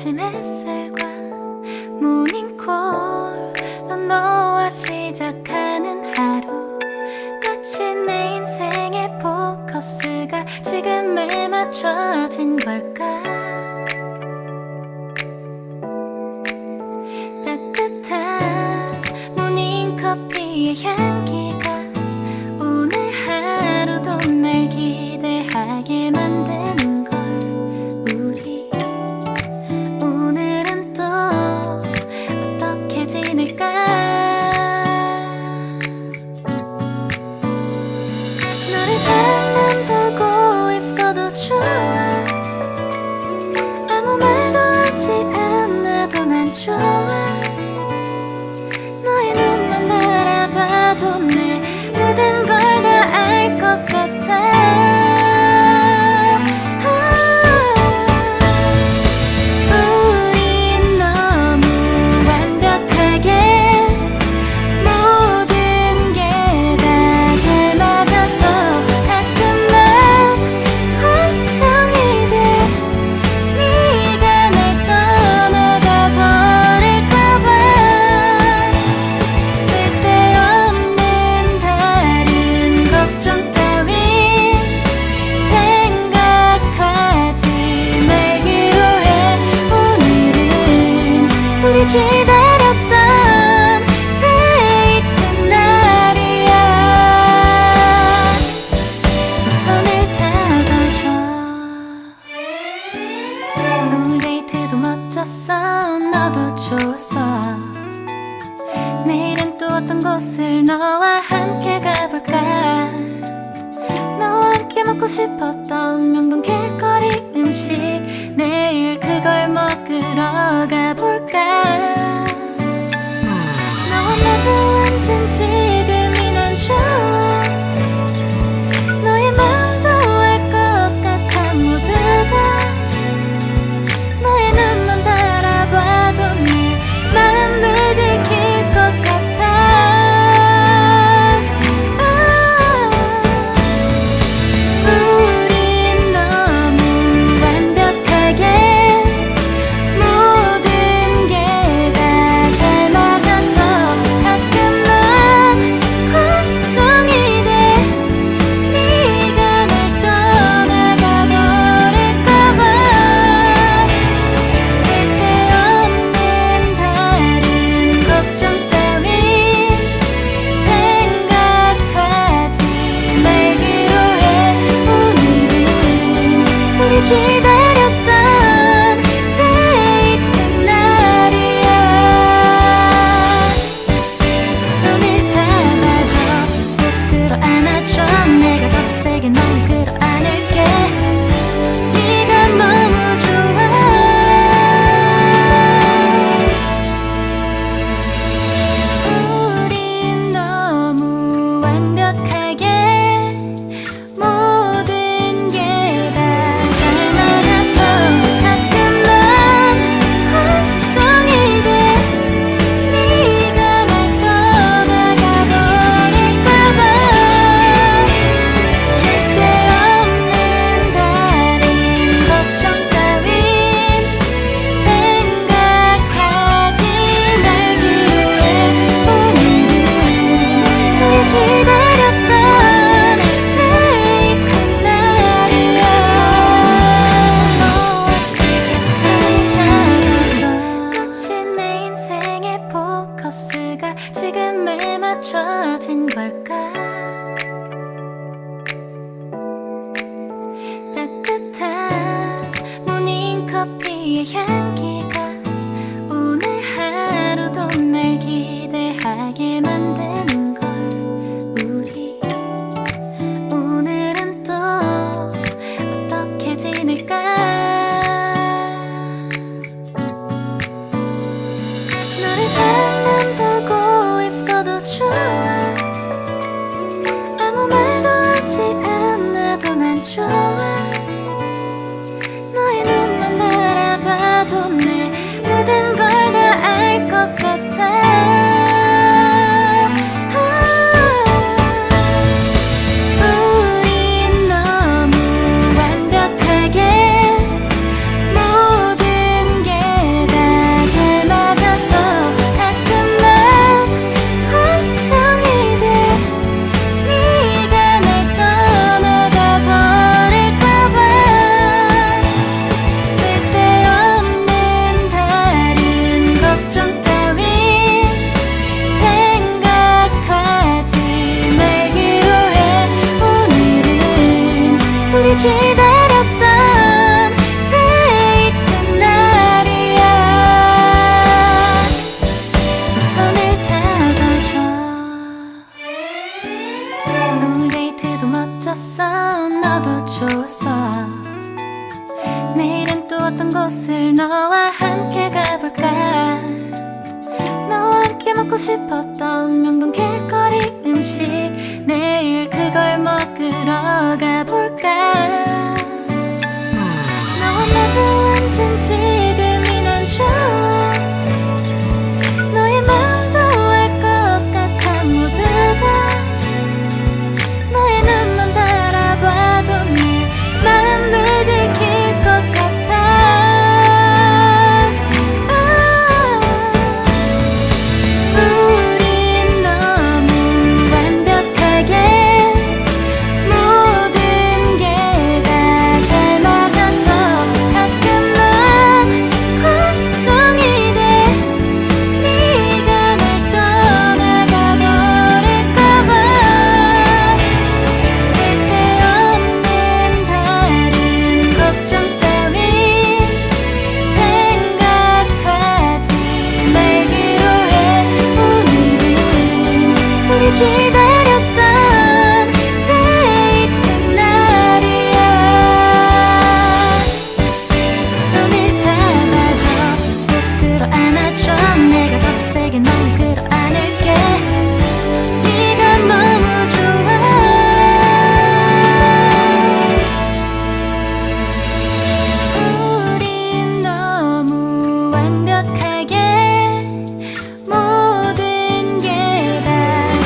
아침 햇살과 모닝콜로 너와 시작하는 하루, 마치 내 인생의 포커스가 지금에 맞춰진 걸까. 따뜻한 모닝커피의 향기가 오늘 하루도 날 기대하게 만드는 걸. 우리 오늘은 또 어떻게 지낼까. 너를 밤만 보고 있어도 좋아. 아무 말도 하지 않아도 난 좋아. 너의 눈만 바라봐도 내 모든 걸 다 알 것 같아. 우린 너무 완벽하게 모든 게 다 잘 맞아서 가끔 난 걱정이 돼. 네가 날 떠나가 버릴까봐. 쓸데없는 다른 걱정 따윈 생각하지 말기로 해. 오늘은 우리 기다렸던 데이트 날이야. 손을 잡아줘. 오늘 데이트도 멋졌어. 너도 좋았어. 내일은 또 어떤 곳을 너와 함께 가볼까. 너와 함께 먹고 싶었던 명동 길거리 음식, 내일 그걸 먹으러 가볼까. 너와 마주 앉은 지금이 난 좋아. 너의 마음도 알 것 같아. 모두 다 너의 눈만 바라봐도 내 마음을 들킬 것 같아. 우린 너무 완벽하게 모든 게 다 잘 맞아서 가끔 난 걱정이 돼. 네가 날 떠나가 버릴까봐. 쓸데없는 다른 걱정 따윈 생각하지 말기로 해. 오늘은 우리 기다렸던 데이트 날이야. 손을 잡아줘. 꼭 끌어안아줘. 내가 더 세게 널 끌어안을게. 네가 너무 좋아. 우린 너무 완벽하게 모든 게 다 잘 맞아서 가끔 난 걱정이 돼. 네가 날 떠나가 버릴까봐. 쓸데없는 다른 걱정 따윈 생각하지 말기로 해. 오늘은 우리 기다렸던 데이트 날이야. 너와 손을 잡아줘. 마치 내 인생의 포커스가 지금에 맞춰진 걸까. 따뜻한 모닝커피의 향기가 오늘 하루도 날 기대하게 만드는 걸. 우리 오늘은 또 어떻게 지낼까. 너를 밤만 보고 있어도 좋아. 아무 말도 하지 않아도 난 좋아. 너의 눈만 바라봐도 내 모든 걸 다 알 것 같아. 우린 너무 완벽하게 어떤 곳을 너와 함께 가볼까? 너와 함께 먹고 싶었던 명동 길거리 음식 내일 그걸 먹으러 가볼까? 너와 마주 앉은 지금이 난 좋아. 너의 마음도 알 것 같아. 모두 다 너의 눈만 바라봐도 내 마음을 들킬 것 같아. 우린 너무 완벽하게 모든 게 다 잘 맞아서 가끔 난 걱정이 돼. 네가 날 떠나가 버릴까봐. 쓸데없는 다른 걱정 따윈 생각하지 말기로 해. 오늘은 우리 기다렸던 데이트 날이야. 손을 잡아줘, 꼭 끌어안아줘. 내가 더 세게 널 끌어안을게. 네가 너무 좋아. 우린 너무 완벽하게 모든 게 다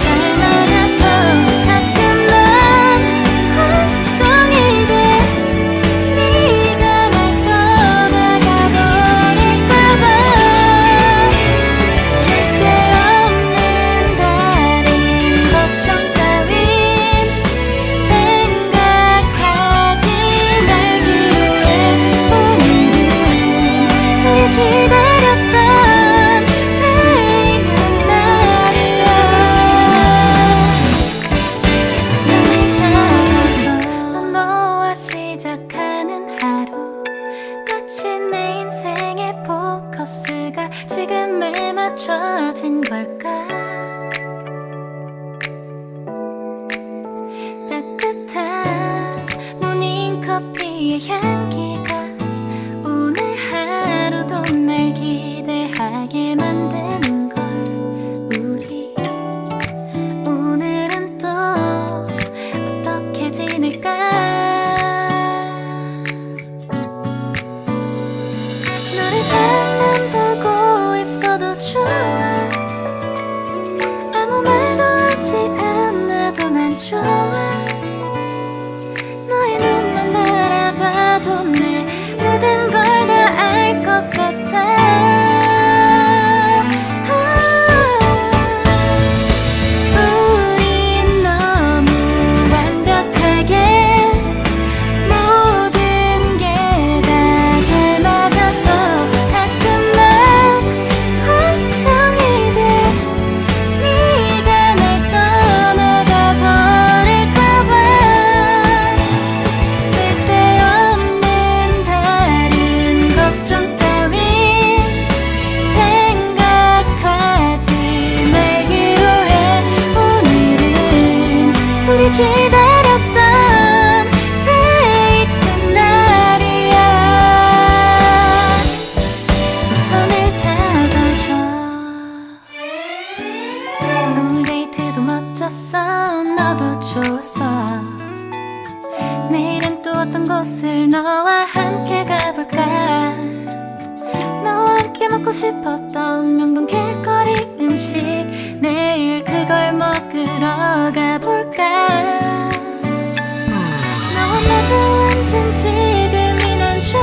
잘 맞아서 가끔 난 걱정이 돼. 네가 날 떠나가 버릴까봐. 쓸데없는 다른 걱정 따윈 생각하지 말기로 해. 오늘은 우리 기다렸던 데이트 날이야. 손을 잡아줘. 넌 너와 시작하는 하루 마치 내 인생의 포커스가 지금에 맞춰진 걸까? 따뜻한 모닝커피의 향기가 오늘 하루도 날 기대하게 만드는 걸. 우리 오늘은 또 어떻게 지낼까? 너를 밤만 보고 있어도 좋아. 아무 말도 하지 않아도 난 좋아. 너의 눈만 바라봐도 내 모든 걸 다 알 것 같아. 우린 너무 완벽하게 모든 게 다 잘 맞아서 가끔 난 걱정이 돼. 네가 날 떠나가 버릴까봐. 쓸데없는 다른 걱정 따윈 생각하지 말기로 해. 오늘은 우리 기다렸던 데이트 날이야. 손을 잡아줘. 오늘 데이트도 멋졌어. 너도 좋았어. 내일은 또 어떤 곳을 너와 함께 가볼까? 너와 함께 먹고 싶었던 명동 길거리 음식 내일 그걸 먹으러 가볼까? 너와 마주 앉은 지금이 난 좋아.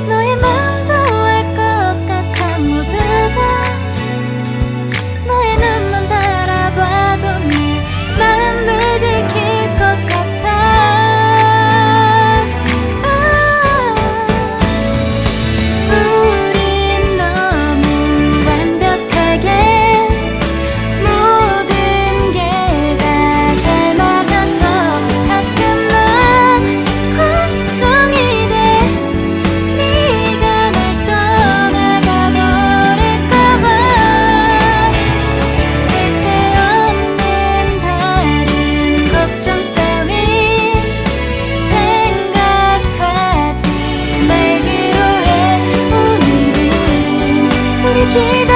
너의 마음도 알 것 같아. 모두 다 너의 눈만 바라봐도 내 마음을 들킬 것 같아. 우린 너무 완벽하게 모든 게 다 잘 맞아서 가끔 난 기대